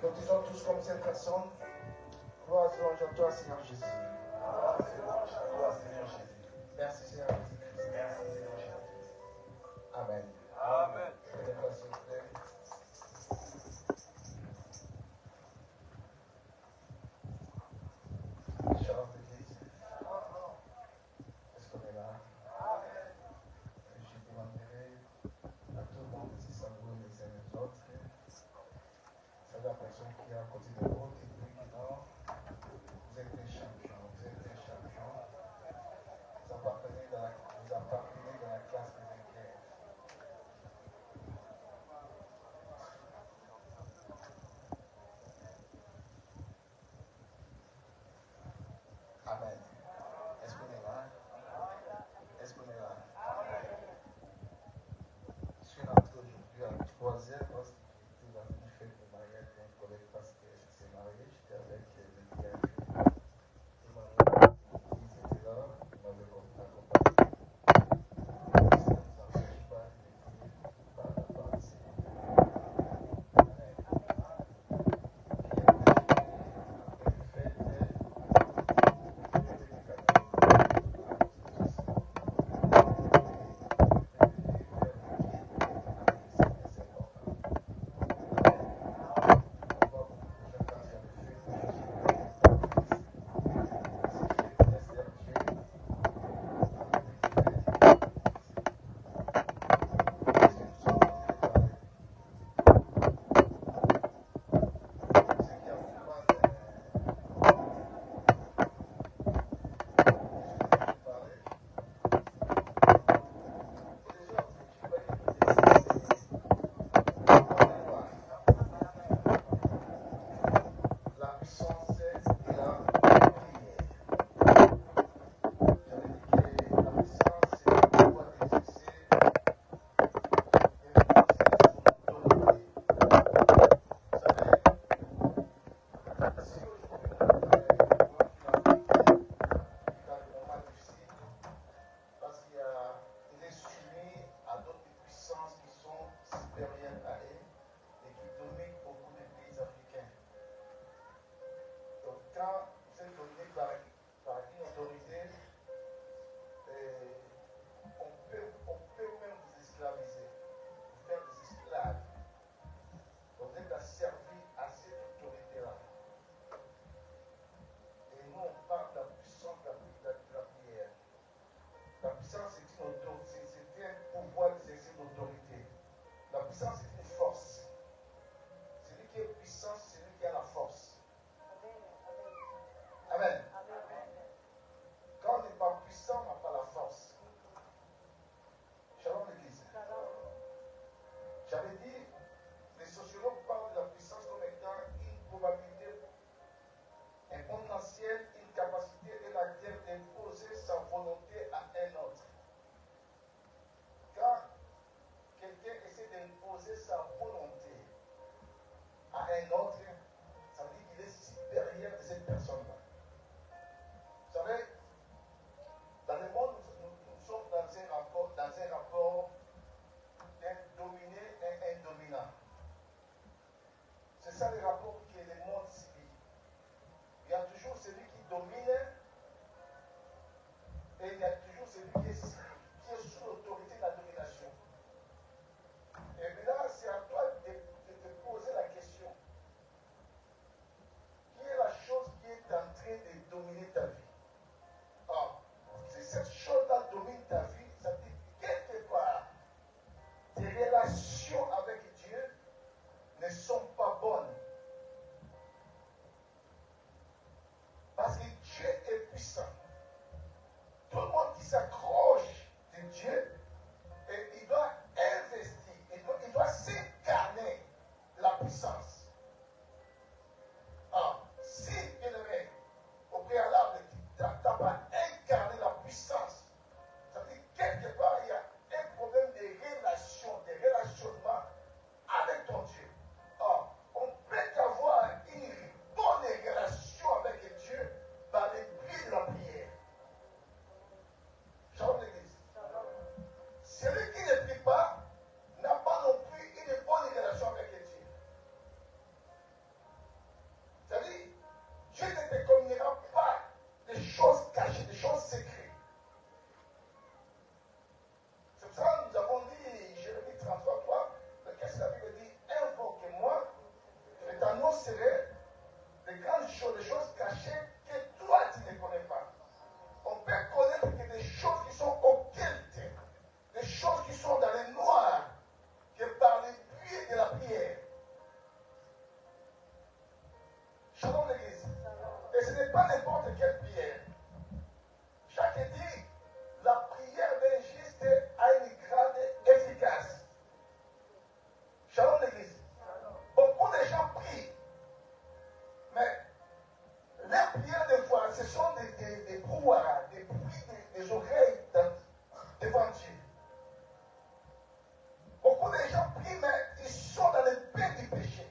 Nous disons tous comme cette personne, gloire et louange à toi, Seigneur Jésus. Merci, Seigneur Jésus. Amen. Amen. S'il vous plaît. Shalom, l'église. Est-ce qu'on est là? Je demanderai à tout le monde de se savourer les uns les autres. C'est la personne qui est à côté de vous, qui dit que non, vous êtes des champions, vous êtes des champions. Vous appartenez dans la classe des vainqueurs. un autre, ça veut dire qu'il est supérieur de cette personne-là. Vous savez, dans le monde, nous sommes dans un rapport d'un dominé et un dominant. C'est ça le rapport que le monde subit. Il y a toujours celui qui domine et il y a toujours celui qui est sous l'autorité de la domination. Et là, c'est à toi de te poser la question. Qui est la chose qui est en train de dominer ta vie? Ah, si cette chose-là domine ta vie, ça veut dire que quelque part, tes relations avec Dieu ne sont pas bonnes. Parce que Dieu est puissant. Tout le monde qui s'accroche de Dieu, et il doit investir, il doit s'incarner la puissance. Ah, si, bien aimé, au préalable, tu n'as pas incarné la puissance, ça veut dire quelque part, il y a un problème de relation, de relationnement avec ton Dieu. Ah, on peut avoir une bonne relation avec Dieu par le biais de la prière. Shalom l'église. Celui qui ne prie pas n'a pas non plus une bonne relation avec Dieu. C'est-à-dire, Dieu ne te communiquera pas des choses cachées, des choses secrètes. C'est pour ça que nous avons dit, Jérémie 33, qu'est-ce que la Bible dit? Invoque-moi, je t'annoncerai de grandes choses, des choses cachées que toi tu ne connais pas. On peut connaître que des choses qui sont occultes, des choses qui sont dans le noir, que par le biais de la prière. Shalom l'église. Et ce n'est pas n'importe quelle prière. Jacques dit, la prière d'un juste a une grande efficace. Shalom l'église. Beaucoup de gens prient, mais les prières des fois, ce sont des brouhahas, des bruits des oreilles devant Dieu. Beaucoup de gens prient, mais ils sont dans le bain du péché.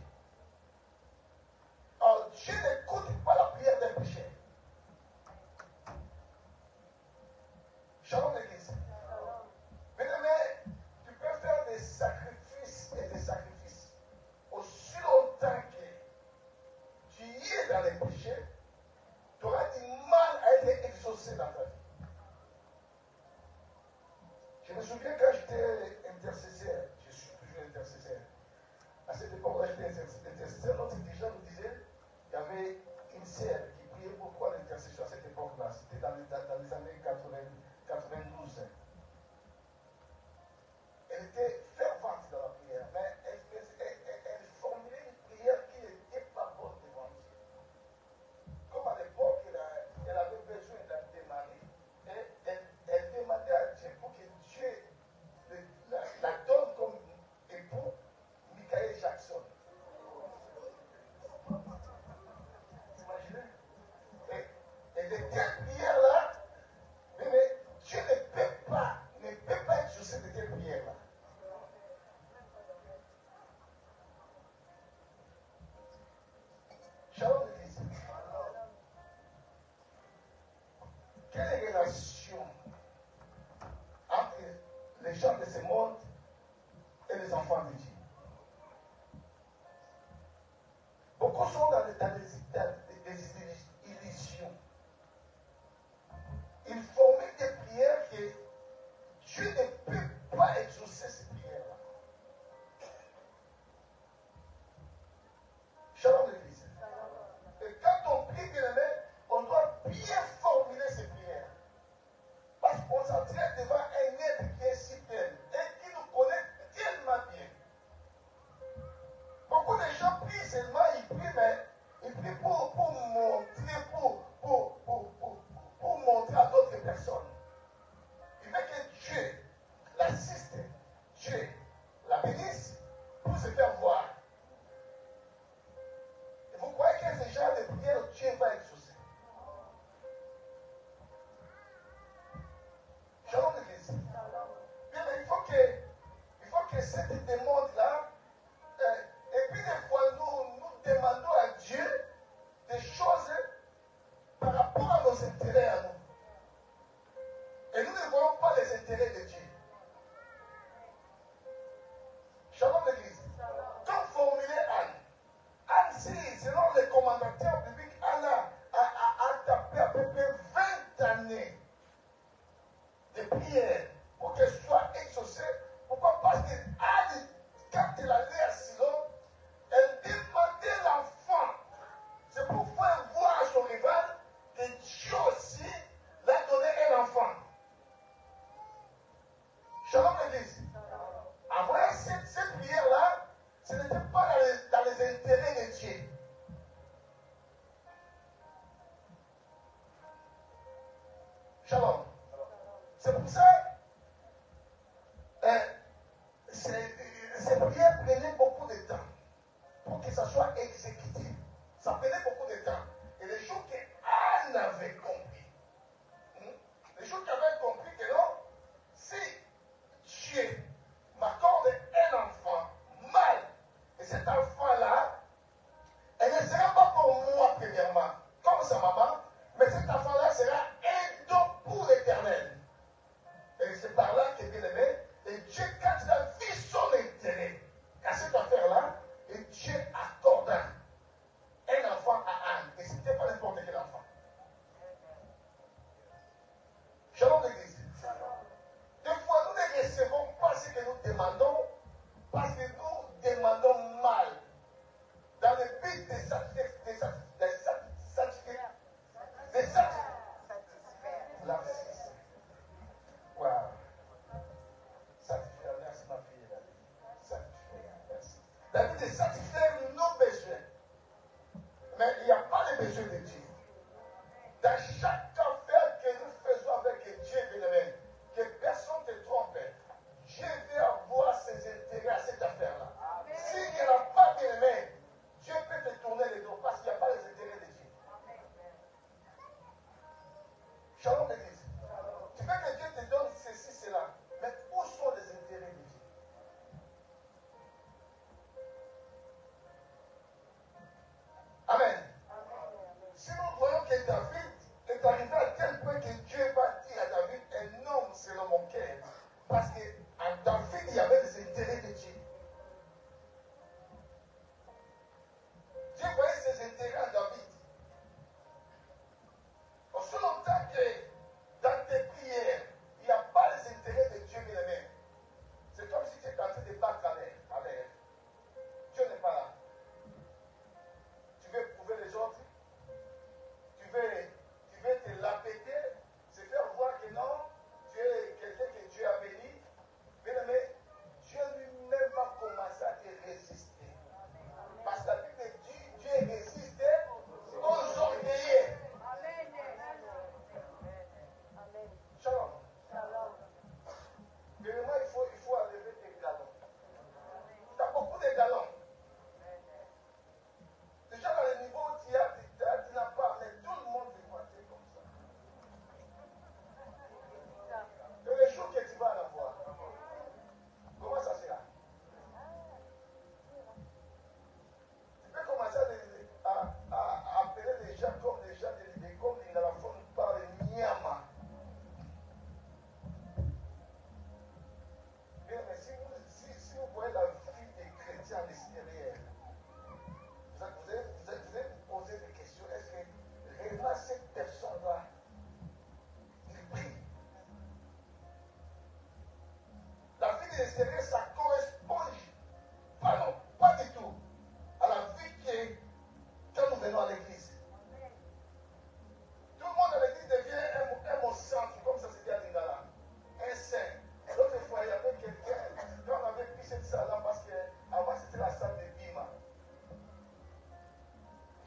Alors, Dieu n'écoute pas la prière d'un péché. Shalom l'église. Bien-aimé, tu peux faire des sacrifices et des sacrifices. Aussi longtemps que tu y es dans les péchés, tu auras du mal à être exaucé dans ta vie. Je me souviens quand j'étais intercesseur, je suis toujours intercesseur. À cette époque-là, j'étais intercesseur. Notre dirigeant nous disait qu'il y avait une sœur qui priait beaucoup à l'intercession à cette époque-là. C'était dans les années 92. Elle était fervente dans la prière, mais elle formulait une prière qui n'était pas bonne devant Dieu. Comme à l'époque, elle avait besoin d'un mari, et elle demandait à Dieu pour que Dieu la donne comme époux Michael Jackson. Vous imaginez? Et de telles prières-là, mais Dieu ne peut pas exaucer de telles prières-là. Shalom l'église. Quelle relation entre les gens de ce monde et les enfants de Dieu? Beaucoup sont dans des illusions. Ils formulent des prières que Dieu ne peut pas exaucer ces prières-là. Shalom l'église. Et quand on prie, bien aimé, on doit bien formuler ces prières. Parce qu'on s'entraîne devant un être qui est si plein et qui nous connaît tellement bien. Beaucoup de gens prient seulement, ils prient, mais ils prient pour montrer à d'autres personnes. Il veut que Dieu l'assiste, Dieu la bénisse pour se faire voir. Et vous croyez que ce genre de prière, Dieu va exaucer? Shalom l'église. Bien, mais il faut que cette demande-là, et puis des fois, nous David est satisfaire nos besoins. Mais il n'y a pas de besoin de Dieu. Dans chaque affaire que nous faisons avec Dieu, bien-aimé, que personne ne te trompe. Dieu veut avoir ses intérêts à cette affaire-là. S'il n'y en a pas, bien-aimé, Dieu peut te tourner les dos parce qu'il n'y a pas les intérêts de Dieu. Shalom l'église. Tu veux que Dieu te donne ceci, cela. Mais où sont les intérêts de Dieu? Amen. Si nous voyons que David est arrivé à tel point que Dieu va dire à David, un homme selon mon cœur. Parce qu'en David, il y avait des intérêts de Dieu. Dieu voyait ses intérêts à David. Aussi longtemps que dans tes prières, il n'y a pas les intérêts de Dieu, bien aimé. C'est comme si tu étais en train de battre à l'air. Dieu n'est pas là. Tu veux prouver les autres. Tu veux te la péter. Se faire voir que non, tu es quelqu'un que Dieu a béni. Bien aimé, Dieu lui-même va commencer à te résister. Parce que la Bible dit, Dieu résiste aux orgueilleux. Shalom. Premièrement, il faut enlever tes galons. Tu as beaucoup de galons. Déjà dans le niveau où tu n'as pas, mais tout le monde te voit comme ça. Et le jour que tu vas en avoir, comment ça sera? Tu peux commencer à appeler les gens comme les gens de l'idée, comme dans la forme par le Nyama. Bien, mais si vous voyez la vie des chrétiens à l'extérieur, vous allez vous poser des questions. Est-ce que réellement cette personne-là, il prie? La vie de l'extérieur, ça correspond pas du tout à la vie quand nous venons à l'église. Tout le monde à l'église devient un mot centre, comme ça se dit à Lingala. Un saint. L'autre fois, il y avait quelqu'un, quand on avait pris cette salle-là, parce qu'avant c'était la salle de Bima.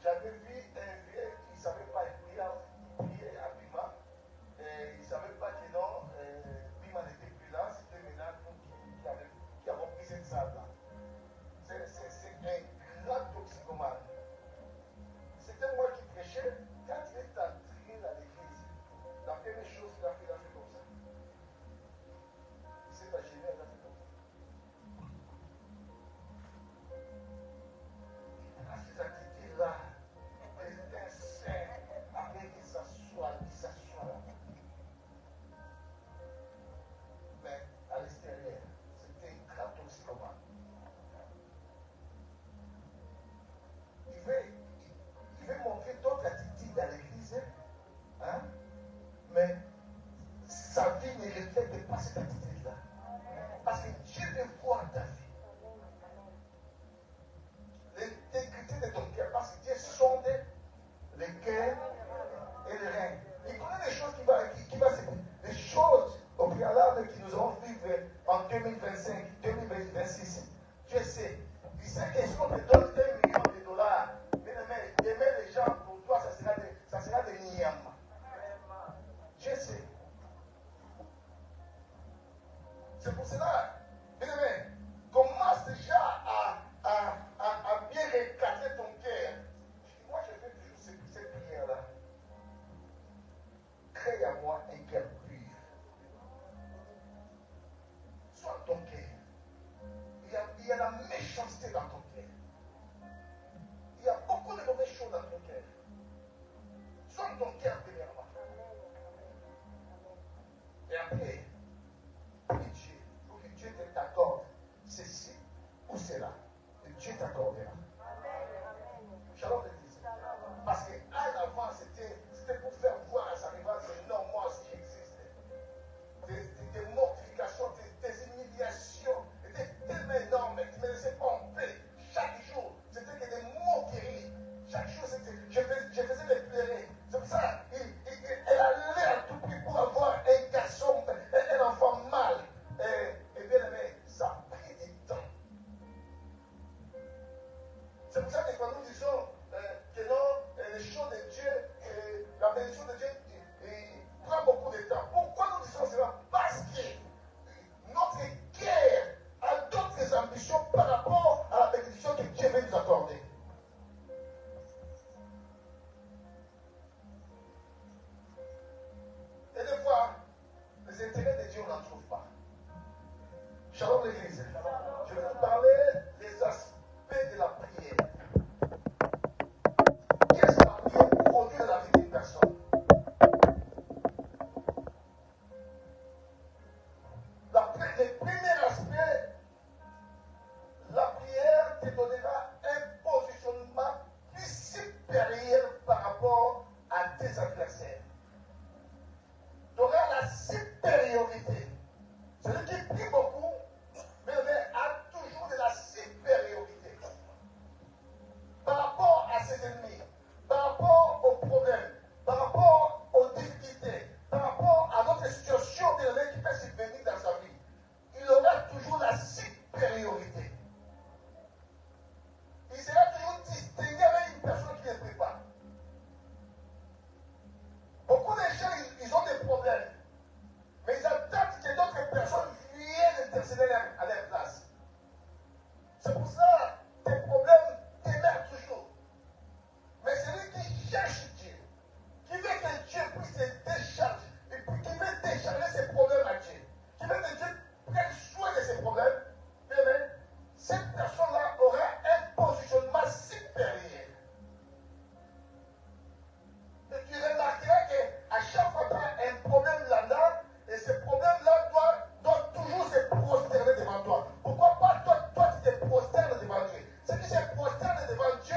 J'avais vu un vieux qui ne savait pas prier à Bima. Et il ne savait pas que non, Bima n'était plus là. C'était maintenant nous qui avons pris cette salle-là. C'est un grand toxicomane. C'était moi qui prêchais. Quand il est entré dans l'église, la première chose qu'il a fait comme ça. Il s'est achevé, il a fait comme ça. À ces attitudes-là, c'était un saint. Après qu'il s'assoit là. Mais à l'extérieur, c'était un grand toxicomane. Il veut montrer d'autres attitudes dans l'église, hein? Mais sa vie ne reflète pas cette attitude-là. Parce que Dieu veut voir ta vie. L'intégrité de ton cœur, parce que Dieu sonde le cœur et le rein. Il connaît les choses qui vont se passer, les choses au préalable qui nous allons vivre en 2025, 2026. Dieu sait. Il sait que si on te donne $1 million, aimer les gens pour toi, ça sera des niams. Dieu sait. C'est pour cela, bien aimé, commence déjà à bien recadrer ton cœur. Moi, je fais toujours cette prière-là. Crée à moi un cœur pur. Sois ton cœur. Il y a la méchanceté dans ton cœur. Il y a beaucoup de mauvaises choses dans ton cœur. Sois ton cœur premièrement. Et après, pour que Dieu t'accorde ceci ou cela, que Dieu t'accordera. Shalom l'église. Parce qu'à l'avant, c'était pour faire voir à sa rivale que non, moi aussi j'existe. Tes mortifications, tes humiliations étaient tellement énormes, tu ne me laissais pas en paix. C'est pour ça que tes problèmes t'émergent toujours. Mais celui qui cherche Dieu, qui veut que Dieu puisse se décharger, et puis qui veut décharger ses problèmes à Dieu, qui veut que Dieu prenne soin de ses problèmes, bien, cette personne-là aura un positionnement supérieur. Et tu remarqueras qu'à chaque fois que tu as un problème là-dedans, et ce problème-là doit toujours se prosterner devant toi. Pourquoi pas toi tu te prosternes devant Dieu? Ceux qui se prosternent devant Dieu,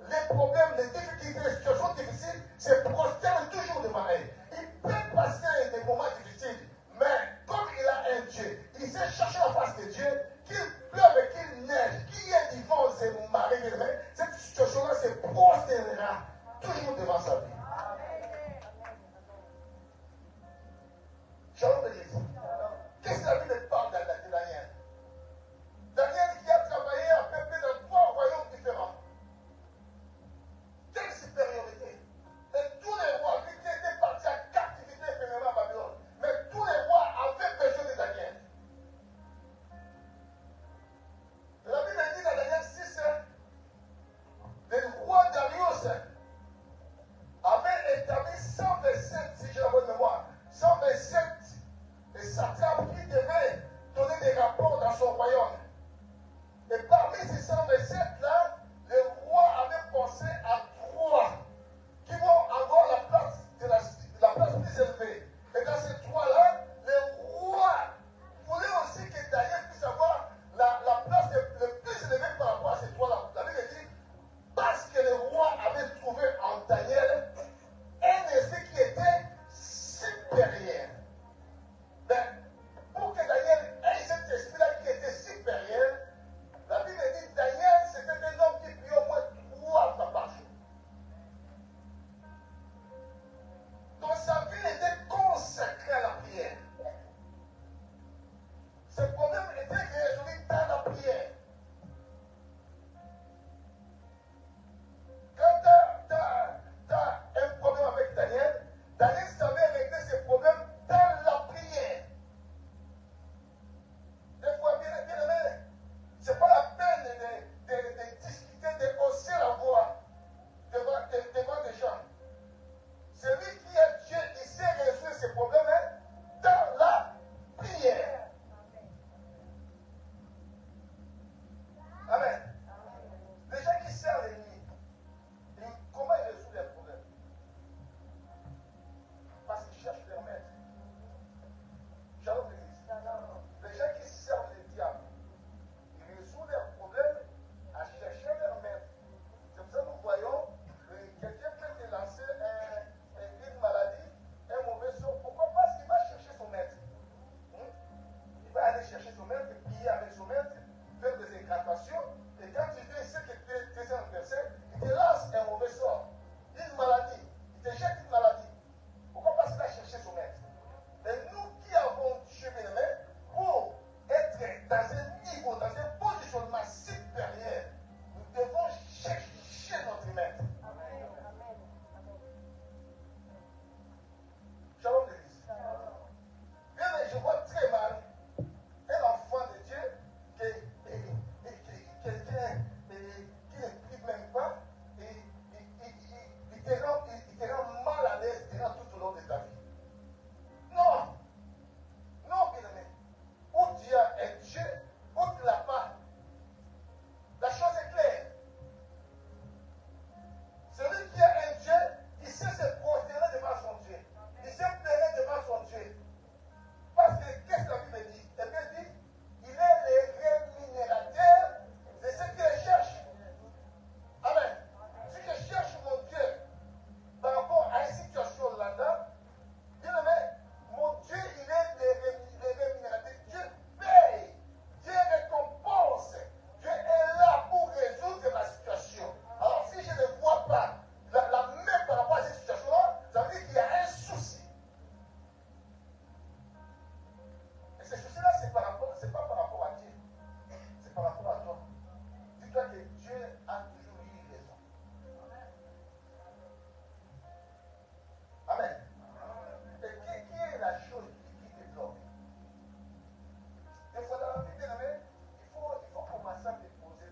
les problèmes, les difficultés, les situations difficiles, se prosternent toujours devant elle. Il peut passer des moments difficiles, mais comme il a un Dieu, il sait chercher la face de Dieu, qu'il pleuve et qu'il neige, qu'il y ait du vent, c'est marée, cette situation-là se prosternera toujours devant sa vie. Shalom l'église. Qu'est-ce que la Bible parle de Daniel? Daniel qui a travaillé à peu près dans 3 royaumes différents. Quelle supériorité! Et tous les rois qui étaient partis en captivité éphémèrement à Babylone, mais tous les rois avaient besoin de Daniel. La Bible dit dans Daniel 6, le roi Darius avait établi 127, si j'ai la bonne mémoire, 127 satrapes qui devaient donner des rapports dans son royaume. Et parmi ces 127-là, le roi avait pensé à 3 qui vont avoir la place la place plus élevée. Et dans ces 3-là, le roi voulait aussi que Daniel puisse avoir la place le plus élevée par rapport à ces 3-là. La Bible dit, parce que le roi avait trouvé en Daniel un esprit qui était supérieur. Mais pour que Daniel ait cet esprit-là qui était supérieur, la Bible dit Daniel, c'était un homme qui priait au moins 3 fois par jour. Donc sa vie était consacrée à la prière. Ce problème était résolu dans la prière. Quand tu as un problème avec Daniel, Daniel savait régler ses problèmes dans la prière. Des fois, bien aimé, ce n'est pas la peine de discuter, de hausser la voix devant des gens. Celui qui est Dieu, il sait résoudre ses problèmes dans la prière. Amen. Les gens qui servent l'ennemi, comment ils résoudent les problèmes? Parce qu'ils cherchent leur maître. Shalom l'église. Les gens qui servent le diable, ils résoudent leurs problèmes à chercher leur maître. C'est pour ça que nous voyons quelqu'un peut te lancer une maladie, un mauvais sort. Pourquoi? Parce qu'il va chercher son maître. Il va aller chercher son maître, prier avec son maître, faire des incantations. Et quand tu fais ce que tu es inversé, il te lance un mauvais sort. Une maladie. Il te jette une maladie. Pourquoi? Parce qu'il va chercher son maître. Mais nous qui avons Dieu bien-aimé, pour être dans un niveau, dans un positionnement supérieur, nous devons chercher notre maître. Shalom l'église. Bien, mais je vois très mal un enfant de Dieu quelqu'un qui ne prie même pas, il te rend mal à l'aise durant tout au long de ta vie. Non, non, bien aimé. Où tu as un Dieu, où tu ne l'as pas. La chose est claire. Celui qui a un Dieu, il sait se prosterner devant son Dieu. Il sait pleurer devant son Dieu. Parce que qu'est-ce que la Bible dit? La Bible dit, il est le rémunérateur de ceux qui le cherchent. Amen. Si je cherche mon Dieu par rapport à une situation là-dedans, bien aimé, mon Dieu, il est le rémunérateur. Dieu paye, Dieu récompense. Dieu est là pour résoudre ma situation. Alors si je ne vois pas la main par rapport à cette situation-là, ça veut dire qu'il y a un souci. Et ce souci-là, c'est pas par rapport à Dieu. C'est par rapport à toi. Dis-toi que Dieu a toujours eu raison. Amen. Et qui est la chose qui te bloque? Des fois dans la vie, bien aimé, il faut commencer à te poser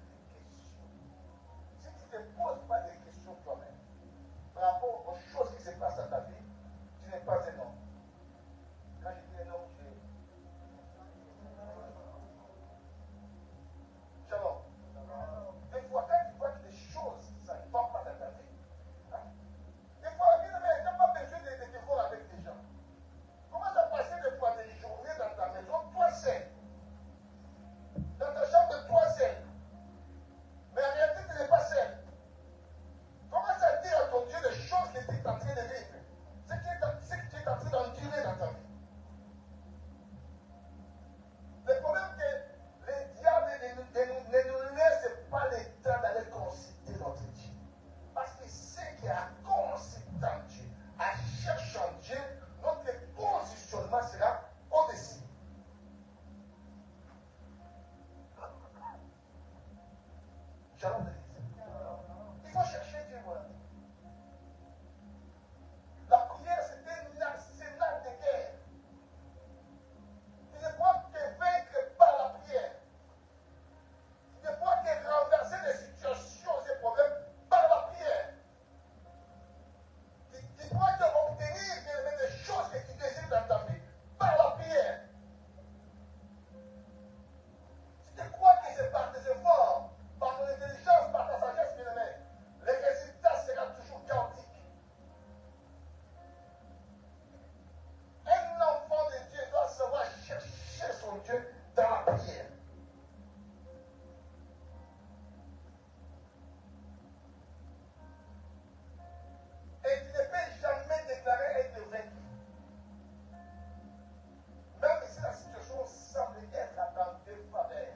Shalom l'église. Il faut chercher Dieu, voilà. La prière, c'est un arsenal de guerre. Tu ne peux te vaincre par la prière. Tu ne peux te renverser les situations et problèmes par la prière. Tu dois obtenir des choses que tu désires dans ta vie par la prière. Si tu crois que c'est par tes efforts, par ton intelligence, par ta sagesse, bien-aimé, le résultat sera toujours chaotique. Un enfant de Dieu doit savoir chercher son Dieu dans la prière. Et tu ne peux jamais déclarer être vaincu. Même si la situation semble être à ton défaveur.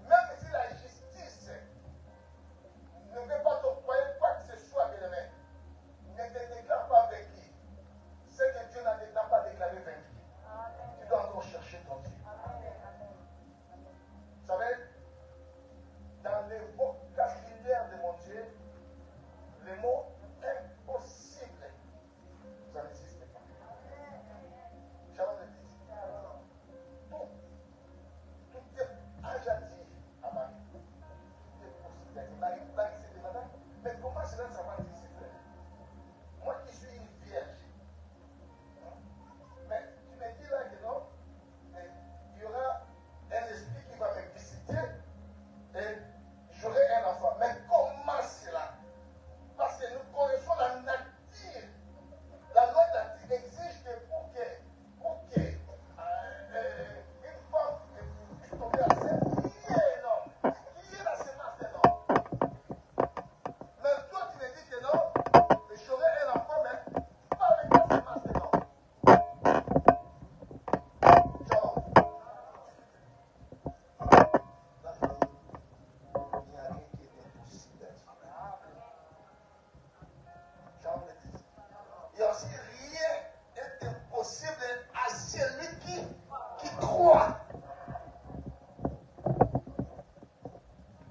Même si la justice ne veut pas t'octroyer quoi que ce soit, bien-aimé, ne te déclare pas vaincu. C'est que Dieu n'a pas déclaré vaincu. Tu dois encore chercher ton Dieu. Vous savez, dans le vocabulaire de mon Dieu, le mot impossible, ça n'existe pas. Shalom l'église. Tout est ajadi à Marie. Tout est possible. Marie, c'est de madame. Mais comment cela ça va se faire? Moi qui suis une vierge. Mais tu me dis là que non, il y aura un esprit qui va me visiter et j'aurai un enfant. Mais comment cela? Parce que nous connaissons la nature. La loi nature exige que pour que une femme puisse tomber enceinte, qui est un homme, qui est la semence d'un homme. Mais toi tu me dis que non, j'aurai un enfant, mais pas avec la semence d'un homme. Genre, il n'y a rien qui est impossible à Dieu. Genre, il y a aussi rien n'est impossible à celui qui croit.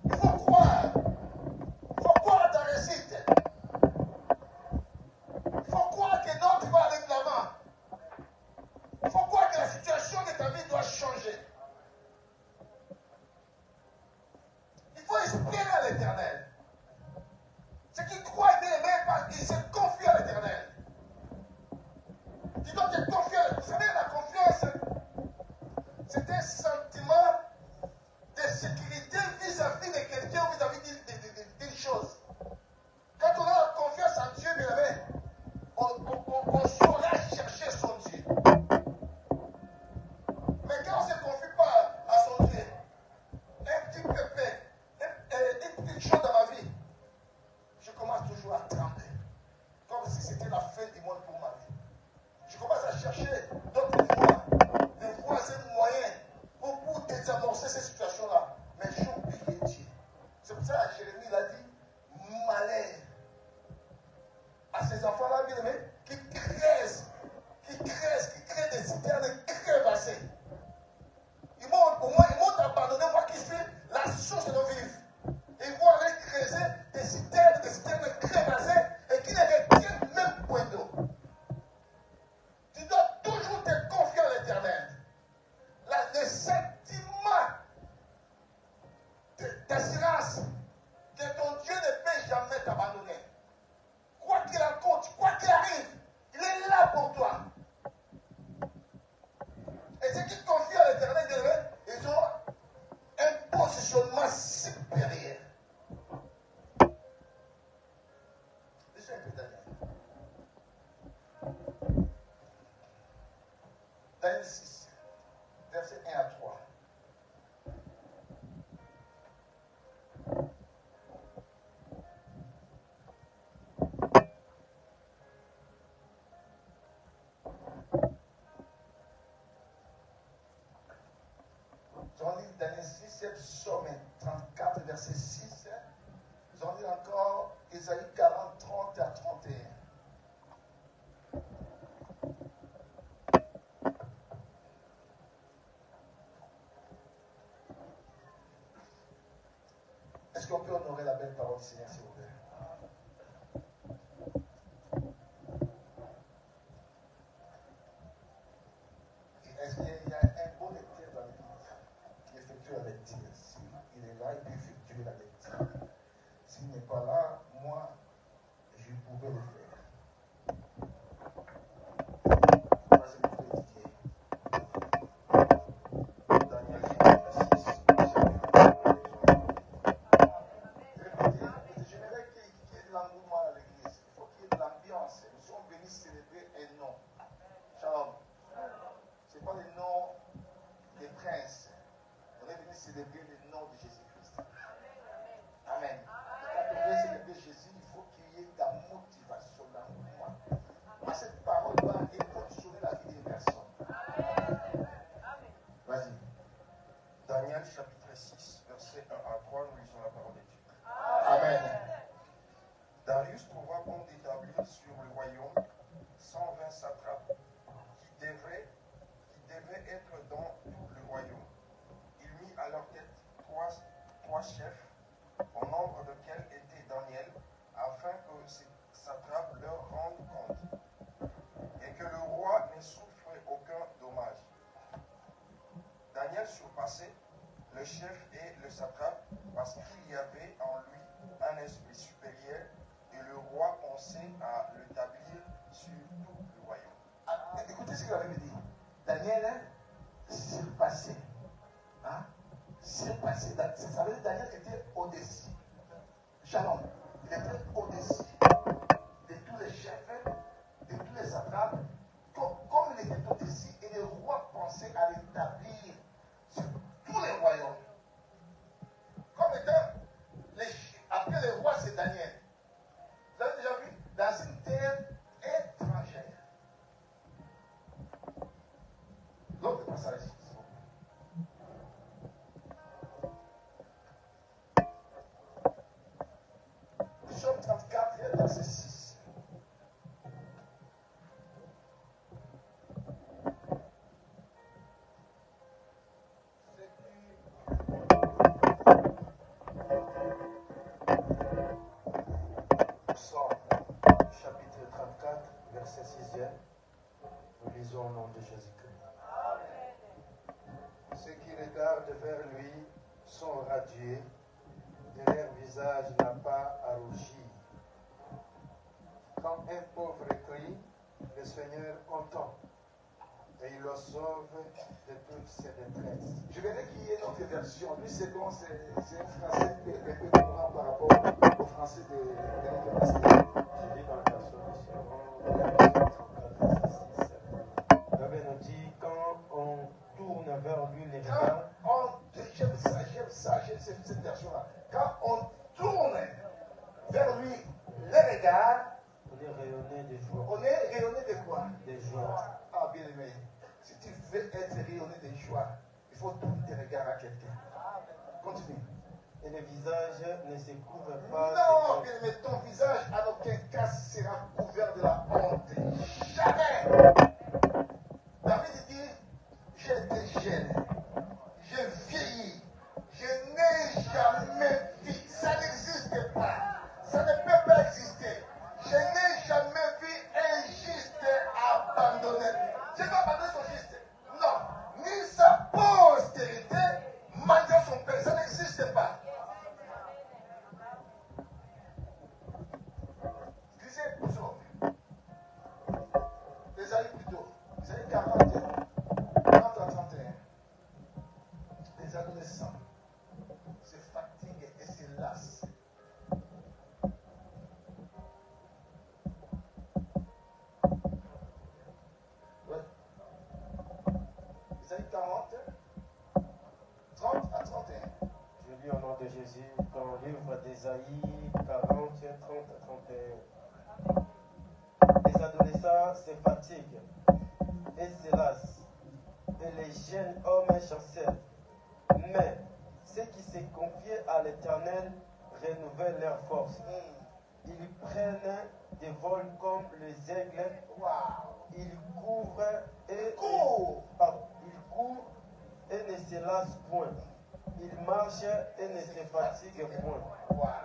Il faut croire. Il faut croire à ta réussite. Il faut croire que non, tu vas aller de l'avant. Il faut croire que la situation de ta vie doit changer. Il faut espérer à l'Éternel. Ceux qui croient bien aimés parce qu'ils se confient à l'Éternel. Tu dois te confier. Vous savez, la confiance, c'est un sentiment de sécurité vis-à-vis de quelqu'un, vis-à-vis d'une chose. Quand on a la confiance en Dieu, bien aimé, on saura chercher son Dieu. Mais quand on ne se confie pas à son Dieu, un petit pépin, une petite chose dans ma vie, je commence toujours à trembler. Comme si c'était la fin du monde pour ma vie. Je commence à chercher d'autres voies, des voies et moyens pour désamorcer ces situations-là. Mais j'ai oublié Dieu. C'est pour ça que Jérémie l'a dit, malheur à ces enfants-là, bien aimés, qui créent des citernes crevassées. Ils m'ont abandonné, moi qui suis la source de nos vies. Ils vont aller creuser des citernes crevassées et qui ne retiennent même point d'eau. Tu dois toujours te confier à l'Éternel. Le sentiment d'assurance que ton Dieu ne peut jamais t'abandonner. Quoi qu'il raconte, quoi qu'il arrive, il est là pour toi. Et ceux qui confient à l'Éternel, ils ont un positionnement supérieur. Laissez un peu Daniel. Daniel 6, versets 1 à 3. Nous allons lire Daniel 6, Psaume 34, verset 6. Nous allons lire encore Ésaïe 40, 30 à 31. qu'on peut honorer la belle parole du Seigneur, s'il vous plaît? Est-ce qu'il y a un bon lecteur dans l'église qui effectue la lecture? S'il est là, il peut effectuer la lecture. S'il n'est pas là, moi, je pouvais le faire. Vas-y, vous pouvez étudier. Daniel chapitre 6, j'aimerais qu'il y ait de l'engouement à l'église. Il faut qu'il y ait de l'ambiance. Nous sommes venus célébrer un nom. Shalom. Ce n'est pas le nom des princes. On est venu célébrer le nom de Jésus-Christ. Amen. Quand on veut célébrer Jésus, il faut qu'il y ait de la motivation, de l'engouement. Mais cette parole va révolutionner la vie des personnes. Vas-y. Daniel chapitre 6, verset 1 à 3, nous lisons la parole de Dieu. Amen. Darius trouva bon d'établir sur le royaume 120 satrapes qui devaient être dans tout le royaume. Il mit à leur tête trois chefs, au nombre desquels était Daniel, afin que ces satrapes leur rendent compte, et que le roi ne souffre aucun dommage. Daniel surpassait le chef et le satrape parce qu'il y avait en lui un esprit supérieur, et le roi pensait à l'établir sur tout le royaume. Écoutez ce qu'il avait dit. Daniel surpassé. Hein? Surpassé. Ça veut dire que Daniel était au-dessus. Shalom. Il était au-dessus de tous les chefs, de tous les satrapes. Comme il était au-dessus, et le roi pensait à l'établir sur tous les royaumes. Comme étant, après le roi, c'est Daniel. Vous avez déjà vu? Dans une terre étrangère. L'autre passage, s'il vous plaît. Psaume 34, verset 6. Psaume chapitre 34, verset 6e. Nous lisons au nom de Jésus-Christ. Ceux qui regardent vers lui sont radieux, et leur visage n'a pas à rougir. Quand un pauvre crie, le Seigneur entend, et il le sauve de toutes ses détresses. Je verrai qu'il y ait une autre version. Lui, c'est bon, c'est un français un peu courant par rapport au français de notre pasteur. Je lis dans la version du Sermon, 34, verset 6. La Bible nous dit, quand on tourne vers lui les regards, J'aime ça, j'aime cette version-là. Quand on tourne vers lui les regards, on est rayonné de joie. on est rayonné de quoi? De joie. Ah, bien aimé. Si tu veux être rayonné de joie, il faut tourner tes regards à quelqu'un. Continue. Et le visage ne se couvre pas. Non, bien aimé, ton visage à aucun cas sera couvert de la honte. Jamais. David dit, j'étais jeune, j'ai vieilli, je n'ai jamais vu. Ça n'existe pas. Ça ne peut pas exister. Je n'ai jamais vu un juste abandonné. Je vais abandonner son juste. Non. Ni sa postérité manger son père. Ça n'existe pas. Lisez Psaume. Ésaïe plutôt. Ésaïe 40 à 31. Les adolescents se fatiguent et se lassent. Ouais. Ésaïe 40, 30 à 31. Je lis au nom de Jésus dans le livre d'Ésaïe 40, 30 à 31. Les adolescents se fatiguent et se lassent, et les jeunes hommes chancellent. Mais ceux qui se confient à l'Éternel renouvellent leur force. Ils prennent des vols comme les aigles. Wow. Ils couvrent et Cours. ils courent et ne se lassent point. Ils marchent marche et ne se fatigue point. Voilà.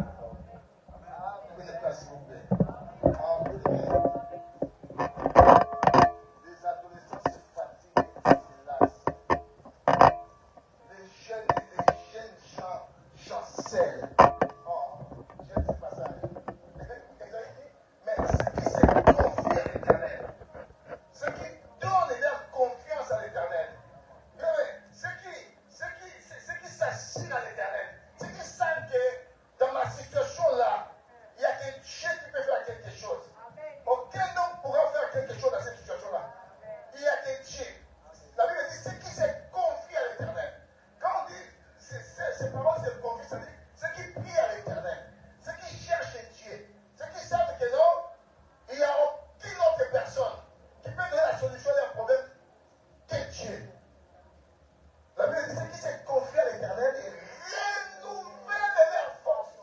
Prenez place, s'il vous plaît. En premier, les adolescents se fatiguent et se lassent. Les jeunes gens chancellent. Oh, j'aime ce passage. Mais ceux qui se confient à l'Éternel, ceux qui donnent leur confiance à l'Éternel, ceux qui s'assinent à l'Éternel, ceux qui savent que dans ma situation là, il y a que Dieu qui peut faire quelque chose. Aucun homme pourra faire quelque chose dans cette situation là. Il y a que Dieu. La Bible dit ceux qui se confient à l'Éternel. Quand on dit ces paroles se confient, ça dit ceux qui prient à l'Éternel, ceux qui cherchent Dieu, ceux qui savent que non, il n'y a aucune autre personne qui peut donner la solution à leurs problèmes que Dieu. La Bible dit ceux qui se confient à l'Éternel et renouvellent leur force.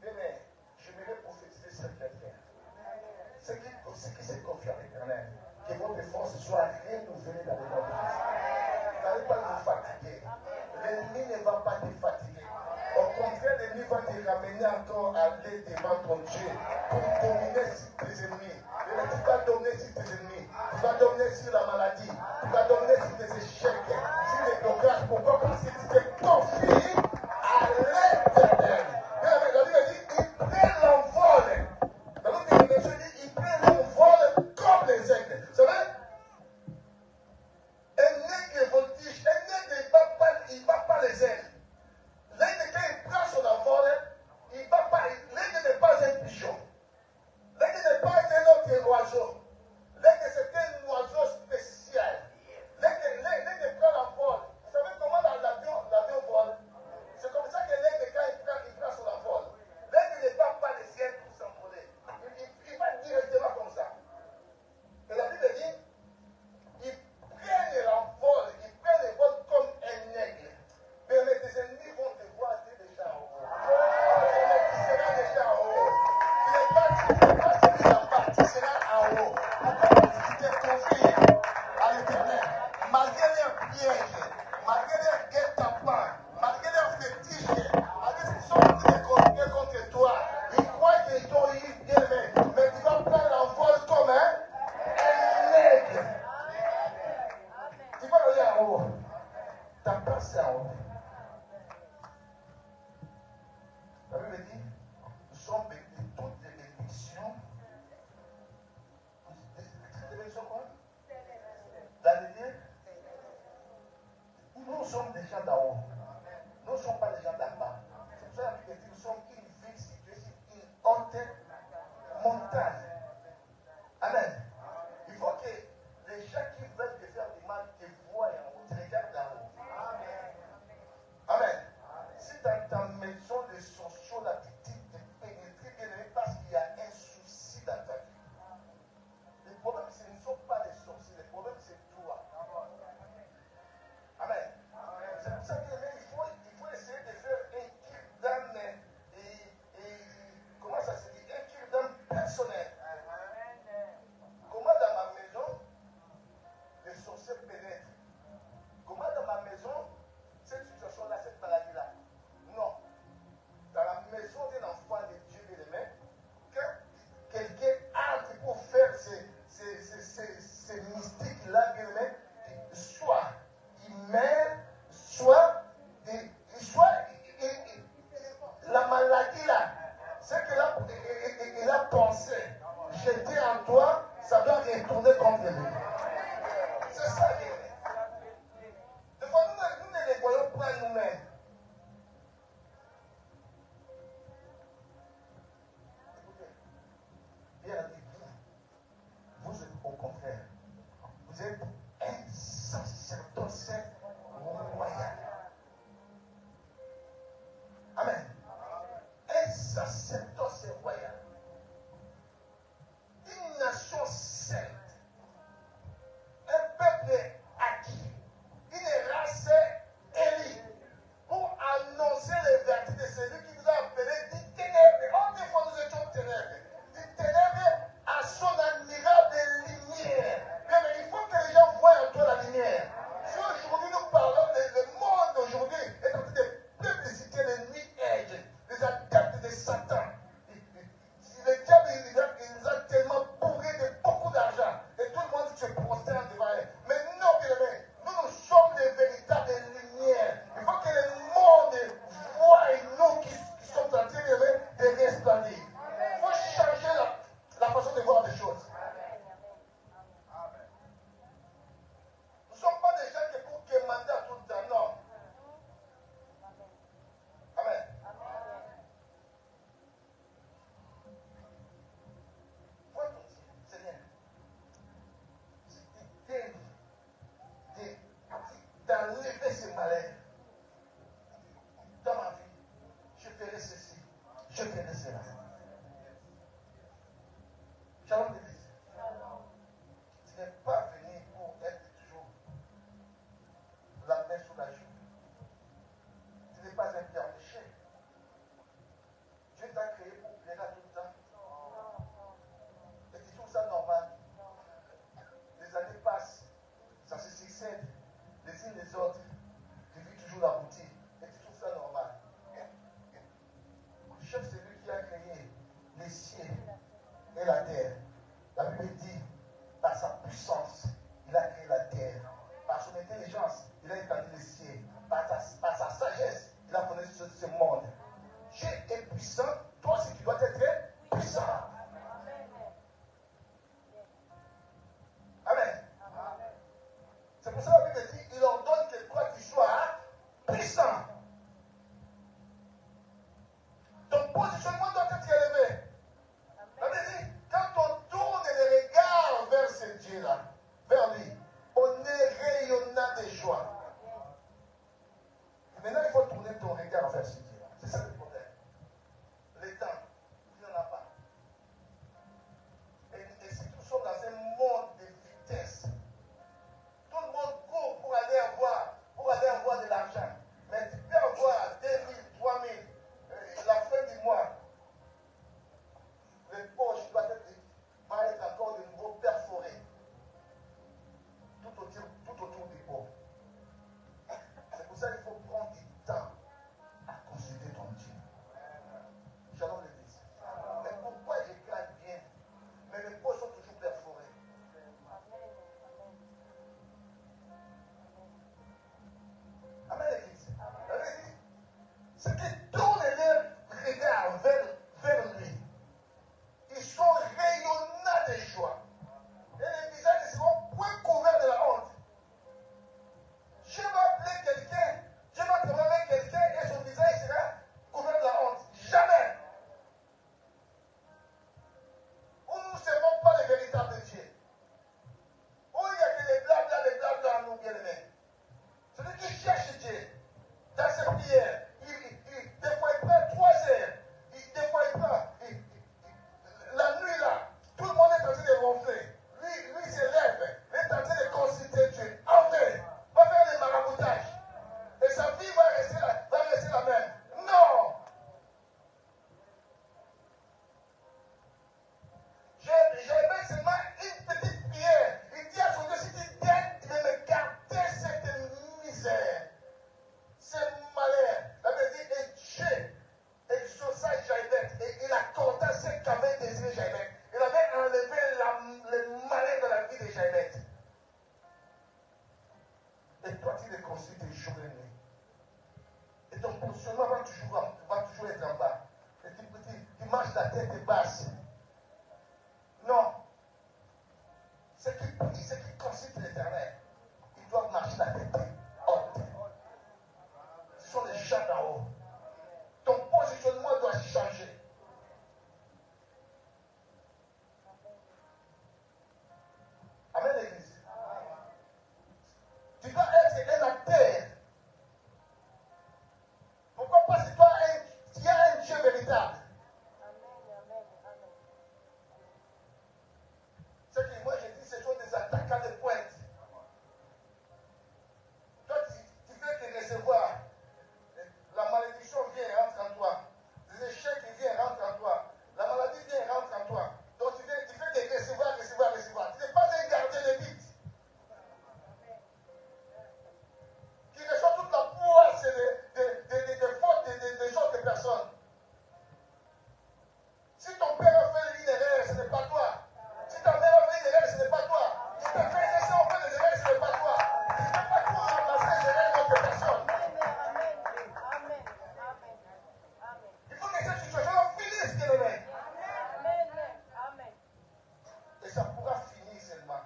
Mais j'aimerais prophétiser sur quelqu'un. Ceux qui se confient à l'Éternel, que votre force soit renouvelée dans le nom de Jésus. Vous n'allez pas vous fatiguer. L'ennemi ne va pas te fatiguer. Au contraire, l'ennemi va te ramener encore à aller devant ton Dieu pour dominer sur tes ennemis. Mais tu vas dominer sur tes ennemis. Tu vas dominer sur la maladie. Tu vas dominer sur tes échecs, sur les blocages. Pourquoi? Parce que tu te confies à l'Éternel. La Bible dit il prend l'envol. Dans l'autre version, il dit il prend l'envol comme les aigles. Vous savez? Un aigle voltige, un aigle il ne bat pas les ailes. L'aigle, quand il prend son envol, il ne bat pas. L'aigle n'est pas un pigeon. L'aigle n'est pas un autre oiseau. L'aigle, c'est un oiseau spécial. L'aigle prend l'envol. Vous savez comment l'avion vole? C'est comme ça que l'aigle, quand il prend son envol, l'aigle ne bat pas les ailes pour s'envoler. Il va directement comme ça. Et la Bible dit, ils prennent l'envol, ils prennent le vol comme un aigle. Mais tes ennemis vont te voir déjà en haut. Tu seras déjà en haut. Tu n'es pas celui d'en bas, tu seras en haut. Pourquoi tu te confies à l'Éternel? Malgré leurs pièges, malgré leurs guet-apens, malgré leurs fétiches, malgré ce qu'ils sont en train de conspirer contre toi, ils croient qu'ils t'ont eu bien, mais tu vas prendre l'envol comme un aigle. Tu vas aller en haut. Ta place est en haut. La Bible dit, nous sommes bénis toutes les bénédictions. Toutes les bénédictions quoi? Dans les lieux. Nous sommes des gens d'en haut. Nous ne sommes pas des gens d'en bas. C'est pour ça que la Bible dit, nous sommes une ville située sur une haute montagne. Amen. Il faut que les gens qui veulent te faire du mal te voient en haut, te regardent en haut. Amen. Si dans ta maison, les sociaux, la petite, te pénétrer bien aimé parce qu'il y a un souci dans ta vie. Le problème, ce ne sont pas les sorciers, le problème, c'est toi. Amen. C'est pour ça qu'il faut essayer de faire un kill-down comment ça se dit? Un kill-down personnel. Comment dans ma maison, les sorciers pénètrent? Comment dans ma maison, cette situation-là, cette maladie-là? Non. Dans la maison d'un enfant de Dieu bien-aimé, quand quelqu'un entre pour faire ces mystiques-là bien-aimé, soit il meurt, soit ce malheur. Dans ma vie, je ferai ceci, je ferai cela. Shalom l'église. Tu n'es pas venu pour être toujours la main sur la joue. Tu n'es pas un père péché. Dieu t'a créé pour plaire à tout le temps. Et tu trouves ça normal. Les années passent, ça se succède, les unes les autres. Tu vis toujours la routine. Et tu trouves ça normal. Chef, c'est lui qui a créé les cieux et la terre. La Bible dit, par sa puissance, il a créé la terre. Par son intelligence, il a étendu les cieux. Par sa sagesse, il a connu ce monde. Dieu est puissant, toi aussi tu dois être puissant. Amen. C'est pour ça que la Bible dit, il ordonne que toi tu sois puissant. Ton positionnement doit être élevé. La Bible dit, quand on tourne les regards vers ce Dieu-là, vers lui, on est rayonnant de joie. Et maintenant, il faut tourner ton regard vers ce Dieu-là. C'est ça le problème. Le temps, il n'y en a pas. Et si nous sommes dans un monde de vitesse, tout le monde court pour aller avoir de l'argent. Mais tu peux avoir 2 000, 3 000, la fin du mois. Les poches doivent être encore de nouveau perforées. Tout autour des pauvres. C'est pour ça qu'il faut prendre du temps à consulter ton Dieu. Shalom l'église. Mais pourquoi je gagne bien, mais mes poches sont toujours perforées? Amen l'église. C'est qu'ils tournent les regards vers lui. Ils sont rayonnants de joie. Et les visages ne seront point couverts de la honte. Je vais appeler quelqu'un, je vais programmer quelqu'un et son visage sera couvert de la honte. Jamais. Où nous ne servons pas le véritable Dieu. Où il n'y a que des blabla en nous, bien aimés. Celui qui cherche Dieu dans ses prières, des fois il prend 3 heures, des fois il prend la nuit là, tout le monde est en train de ronfler. Lui se lève, il est en train de consulter Dieu. En vrai, va faire des maraboutages. Et sa vie va rester la même. Non! J'ai seulement une petite prière. Il dit à son Dieu, si tu t'aides, il va me garder cette misère. Ce malheur. La Bible dit, et Dieu exauça Jaïbeth. Et il accorda ce qu'avait désiré Jaïbeth. Il avait enlevé le malheur de la vie de Jaïbeth. Et toi, tu les consultes jour et nuit. Et ton positionnement va toujours être en bas. Et tu marches la tête basse. Non. Ceux qui prient, ceux qui consultent l'Éternel, ils doivent marcher la tête haute. Ce sont les gens d'en haut. Ton positionnement doit changer. Amen l'église. Tu dois être un acteur. Pourquoi? Parce que tu as un Dieu véritable. Ce que moi je dis, ce sont des attaquants de pointe. Toi, tu veux te recevoir. La malédiction vient et rentre en toi. Les échecs viennent et rentrent en toi. La maladie vient et rentre en toi. Donc tu fais te recevoir. Tu n'es pas un gardien de vide. Qui reçoit toute la poisse des fautes des autres personnes. Si ton père a fait une erreur, ce n'est pas toi. Si ta mère a fait une erreur, ce n'est pas toi. Si tes frères et sœurs ont fait des erreurs, ce n'est pas toi. Ce n'est pas toi à remplacer les erreurs d'autres personnes. Il faut que cette situation finisse, bien aimé. Et ça pourra finir seulement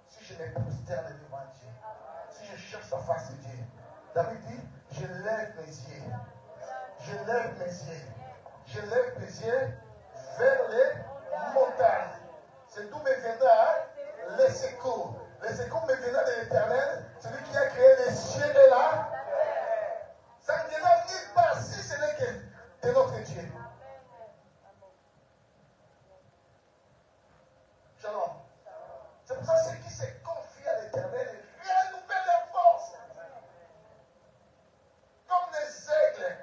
si je me prosterne devant Dieu. Si je cherche sa face de Dieu. David dit, je lève mes yeux. Je lève mes yeux. Je lève mes yeux vers les montagnes. C'est d'où me viendra les secours. Les secours me viendront de l'Éternel Celui qui a créé les cieux et là, ça ne viendra nulle part si ce n'est que de notre Dieu. Shalom. C'est pour ça que ceux qui se confient à l'Éternel renouvellent leur force. Comme des aigles.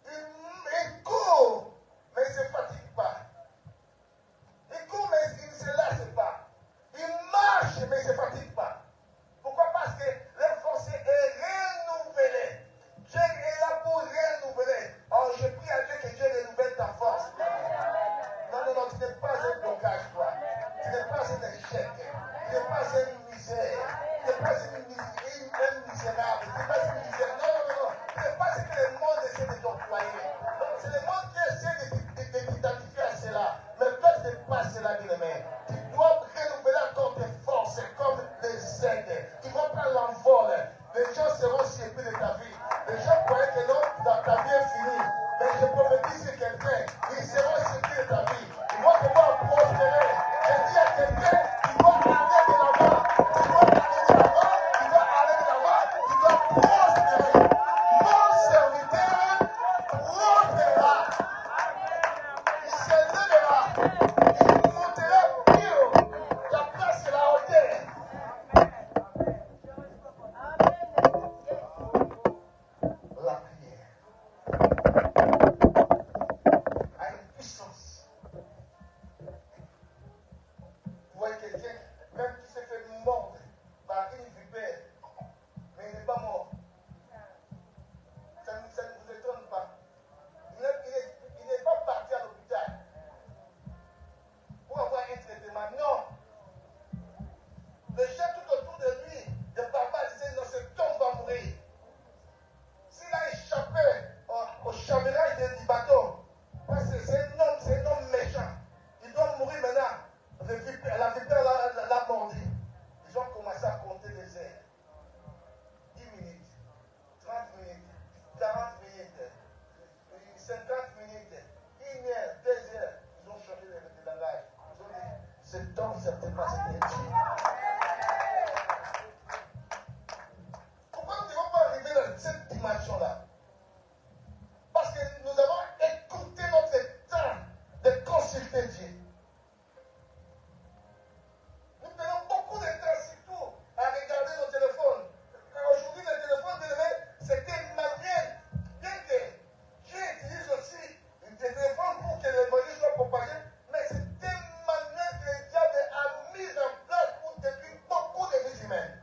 Ils courent, mais ils ne se fatiguent pas. Ils courent, mais ils ne se lassent pas. Ils marchent, mais ils ne se fatiguent pas. Pourquoi? Parce que leur force est renouvelée. Dieu est là pour renouveler. Oh, je prie à Dieu que Dieu renouvelle ta force. Non, non, non, tu n'es pas un blocage, toi. Tu n'es pas un échec. Tu n'es pas une misère. Tu n'es pas un misérable. Tu n'es pas une misère. Non, non, non. Tu n'es pas ce que le monde essaie de t'employer. C'est le monde qui essaie de t'identifier à cela. Mais toi, ce n'est pas cela, bien-aimé. Tu dois renouveler encore tes forces comme les aigles. Tu vas prendre l'envol. Les gens seront surpris de ta vie. Les gens croyaient que non, ta vie est finie. Mais je prophétise sur quelqu'un. Ils seront surpris de ta vie. Ils vont pouvoir prospérer. Je dis à quelqu'un, tu dois aller de l'avant. Tu dois aller de l'avant. Tu dois aller de l'avant. Tu dois prospérer. Mon serviteur prospérera. Il s'élèvera. Il montera plus haut. La place est la hauteur. La prière a une puissance. Vous voyez quelqu'un, même qui s'est fait mordre par une vipère, mais il n'est pas mort. Ça ne vous étonne pas. Il n'est pas parti à l'hôpital pour avoir un traitement. Non. Les gens tout autour de lui, les barbares disaient non, cet homme va mourir. S'il a échappé au chavirage du bateau, parce que c'est un homme méchant. Il doit mourir maintenant. La vipère l'a mordu. Ils ont commencé à compter les heures. 10 minutes, 30 minutes, 40 minutes, 50 minutes, 1 heure, 2 heures. Ils ont changé de langage. Ils ont dit, cet homme certainement c'était Dieu. Pourquoi nous ne devons pas arriver dans cette dimension-là? Parce que nous avons écouté notre temps de consulter Dieu. Nous prenons beaucoup de temps, surtout, à regarder nos téléphones. Aujourd'hui, le téléphone, c'est une manière, bien que Dieu utilise aussi le téléphone pour que l'évangile soit propagé, mais c'est une manière que le diable a mise en place pour détruire beaucoup de vies humaines.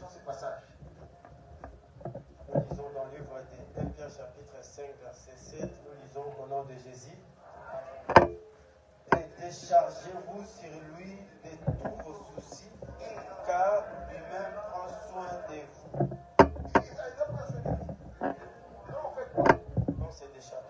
Lisons ce passage. Nous lisons dans le livre de 1 Pierre chapitre 5 verset 7, nous lisons au nom de Jésus. Et déchargez-vous sur lui de tous vos soucis, car lui-même prend soin de vous. Il a pas soin de lui. Là, on fait quoi? On se décharge.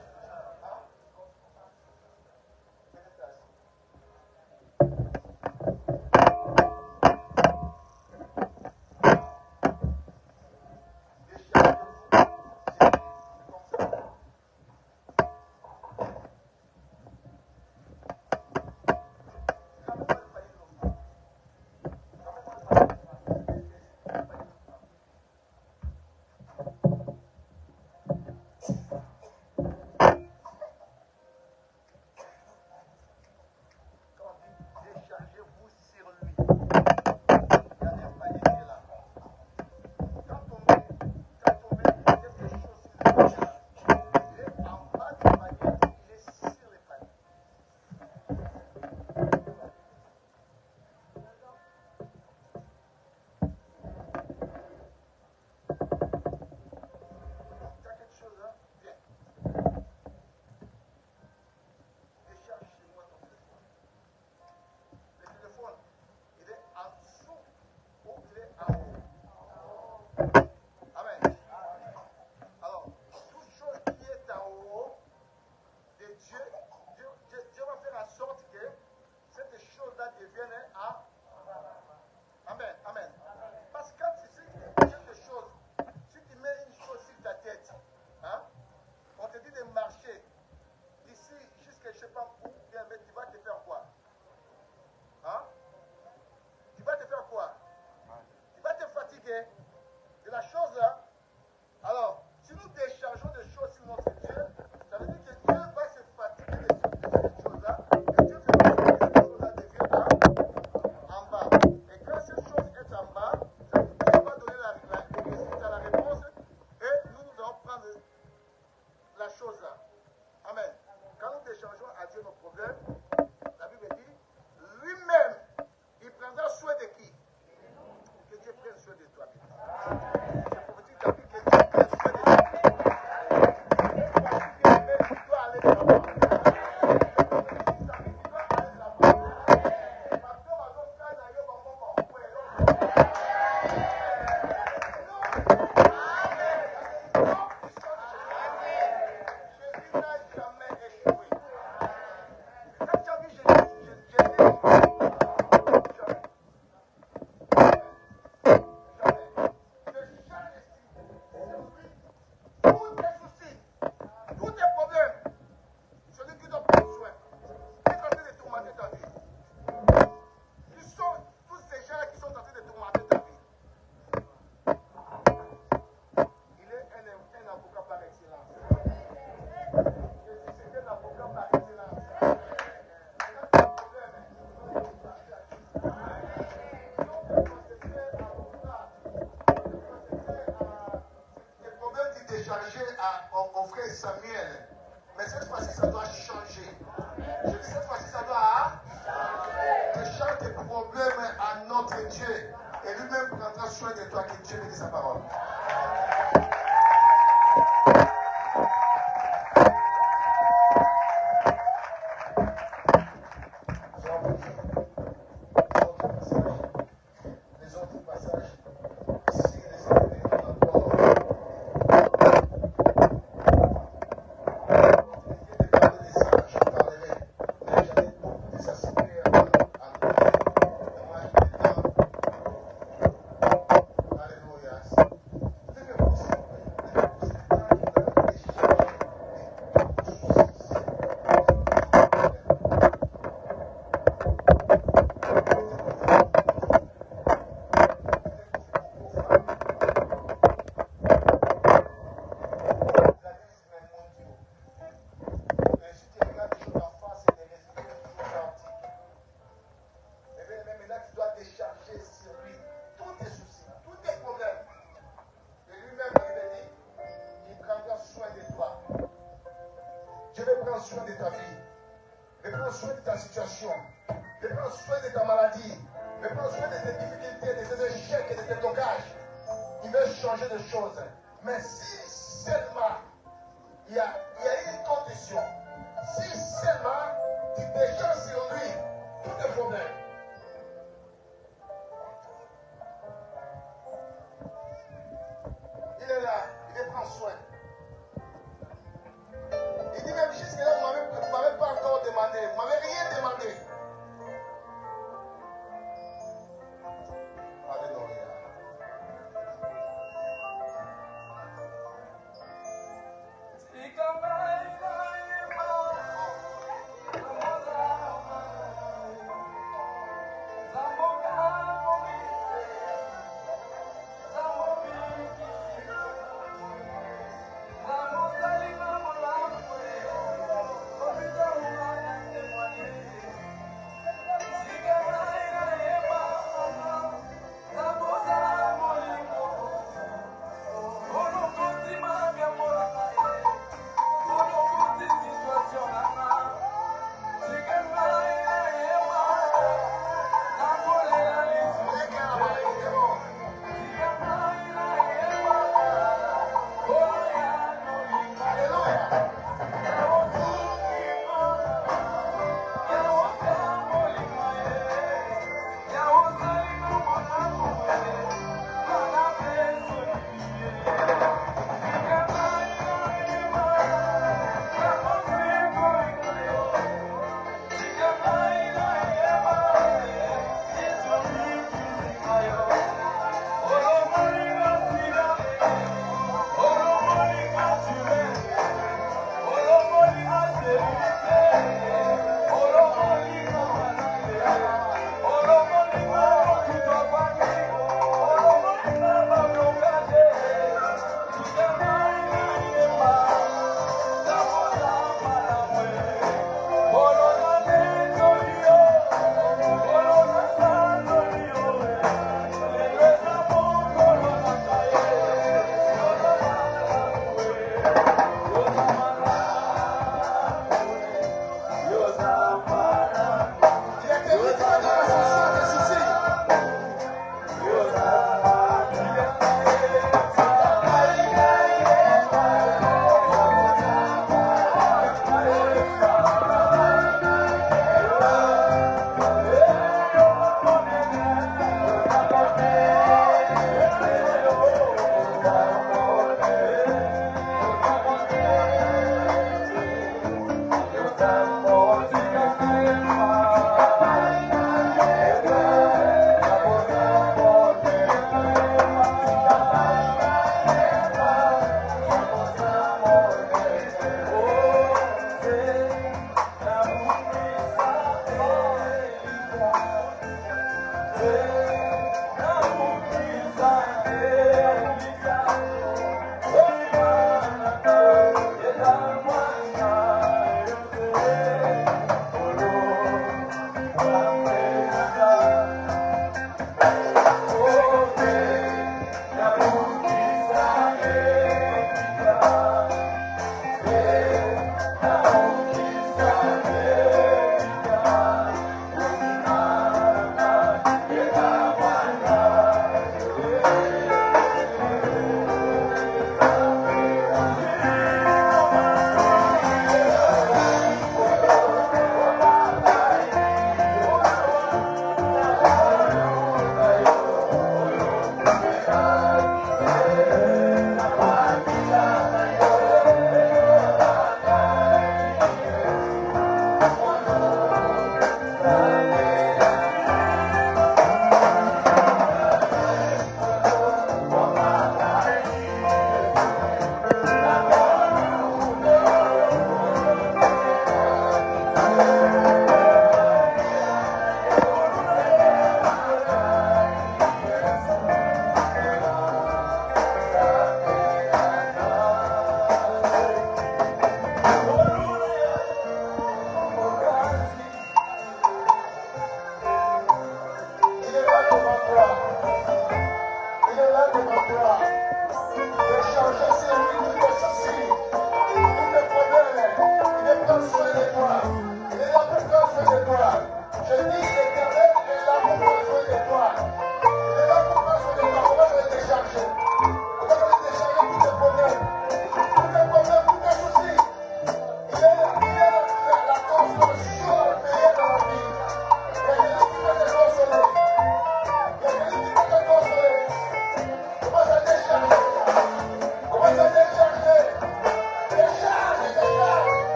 Au frère Samuel. Mais cette fois-ci, ça doit changer. Je dis cette fois-ci, ça doit décharger tes problèmes à notre Dieu. Et lui-même prendra soin de toi, que Dieu bénisse sa parole. Les autres passages. Ici, les événements encore. Soin de ta vie, de prendre soin de ta situation, de prendre soin de ta maladie, de prendre soin de tes difficultés, de tes échecs et de tes blocages. changer de choses. Mais si seulement il y a une condition, si seulement tu décharges sur lui tous les problèmes. Il est là, il prend soin. Il dit même jusque là, vous ne m'avez pas encore demandé, vous ne m'avez rien demandé. Alléluia.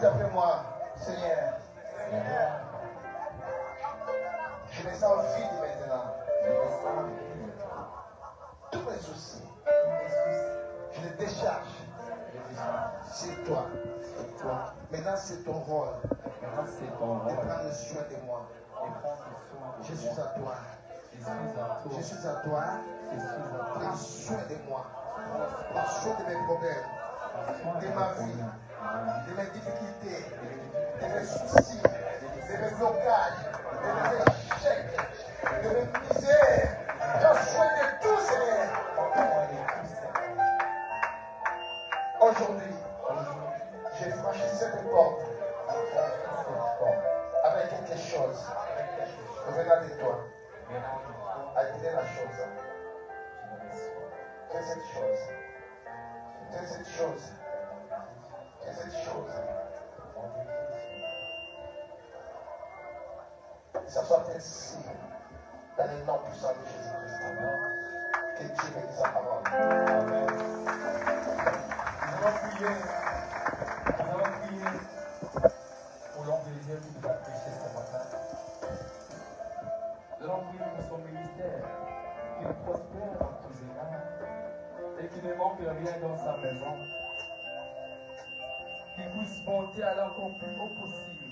Dites après moi, Seigneur, je me sens vide maintenant. Tous mes soucis, je les décharge. C'est toi. Maintenant, c'est ton rôle de prendre soin de moi. Je suis à toi. Je suis à toi. Prends soin de moi. Prends soin de mes problèmes, de ma vie, de mes difficultés, de mes soucis, de mes blocages, de mes échecs, de mes misères. Prends soin de tout, Seigneur. Aujourd'hui, j'ai franchi cette porte avec quelque chose venant de toi. Quelle la chose? Quelle est cette chose? Quelle est cette chose? Quelle est cette chose? Que ça soit ainsi, dans le nom puissant de Jésus-Christ. Que Dieu bénisse sa parole. Amen. Nous allons prier pour l'homme de Dieu qui nous a prêché ce matin. Nous allons prier pour son ministère, qu'il prospère dans tous les égards et qu'il ne manque rien dans sa maison. Qu'il puisse monter à l'encore plus haut possible.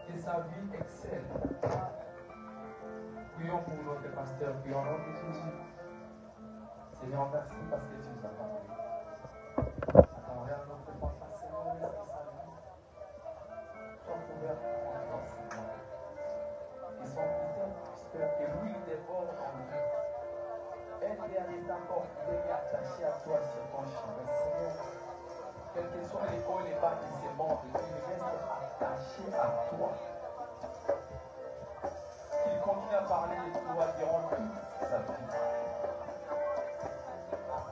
Que sa vie excelle. Prions pour notre pasteur, prions au nom de Jésus. Seigneur, merci parce que tu nous as parlé. Envers notre papa, Seigneur, laisse sa vie. Sois couvert en toi, Seigneur. Et son fidèle prospère, et lui dévore en lui. Aide-les à les apporter et attachés à toi sur ton chemin, Seigneur. Quels que soient les hauts et les bas qui se montent, qu'ils restent attachés à toi. Qu'il continue à parler de toi durant toute sa vie.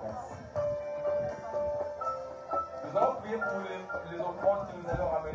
Merci. Nous allons prier pour les offrandes que nous allons ramener.